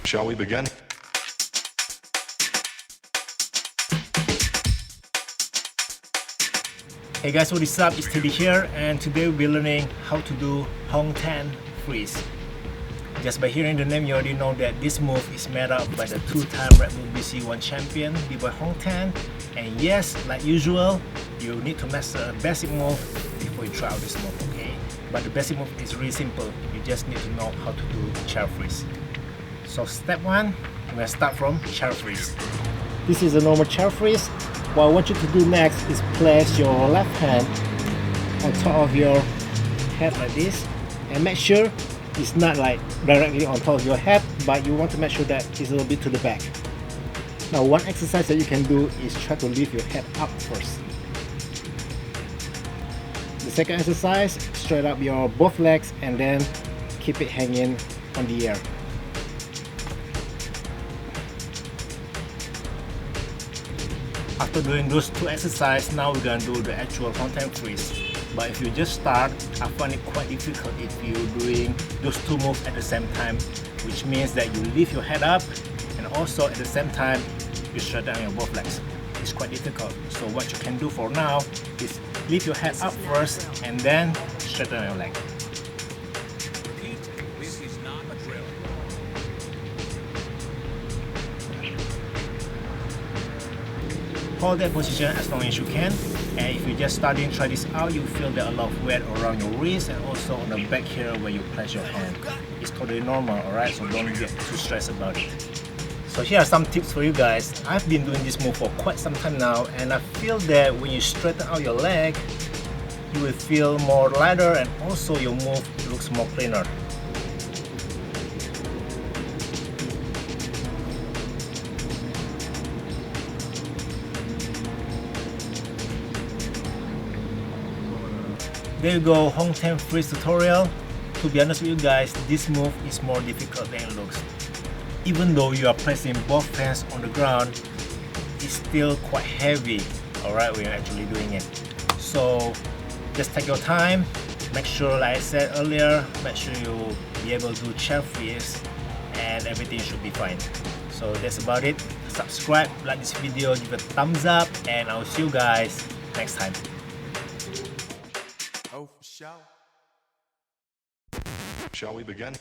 Shall we begin? Hey guys, what is up? It's TD here, and today we'll be learning how to do Hong 10 freeze. Just by hearing the name, you already know that this move is made up by the two-time Red Bull BC1 champion, Bboy Hong 10. And yes, like usual, you need to master a basic move before you try out this move, okay? But the basic move is really simple. You just need to know how to do chair freeze. So step 1, we're going to start from chair freeze. This is a normal chair freeze. What I want you to do next is place your left hand on top of your head like this, and make sure it's not like directly on top of your head, but you want to make sure that it's a little bit to the back. Now one exercise that you can do is try to lift your head up first. The second exercise, straight up your both legs and then keep it hanging on the air. After doing those two exercises, now we're gonna do the actual Hong 10 freeze. But if you just start, I find it quite difficult if you're doing those two moves at the same time, which means that you lift your head up and also at the same time you straighten out your both legs. It's quite difficult. So what you can do for now is lift your head up first and then straighten out your leg. Hold that position as long as you can, and if you're just starting, try this out, you feel that a lot of weight around your wrist and also on the back here where you place your hand. It's totally normal, alright, so don't get too stressed about it. So here are some tips for you guys. I've been doing this move for quite some time now, and I feel that when you straighten out your leg, you will feel more lighter and also your move looks more cleaner. There you go, Hong 10 freeze tutorial. To be honest with you guys, this move is more difficult than it looks. Even though you are placing both hands on the ground, it's still quite heavy, alright, when you're actually doing it. So just take your time, make sure, like I said earlier, make sure you be able to do chair freeze and everything should be fine. So that's about it. Subscribe, like this video, give it a thumbs up, and I'll see you guys next time. Oh, shall we begin?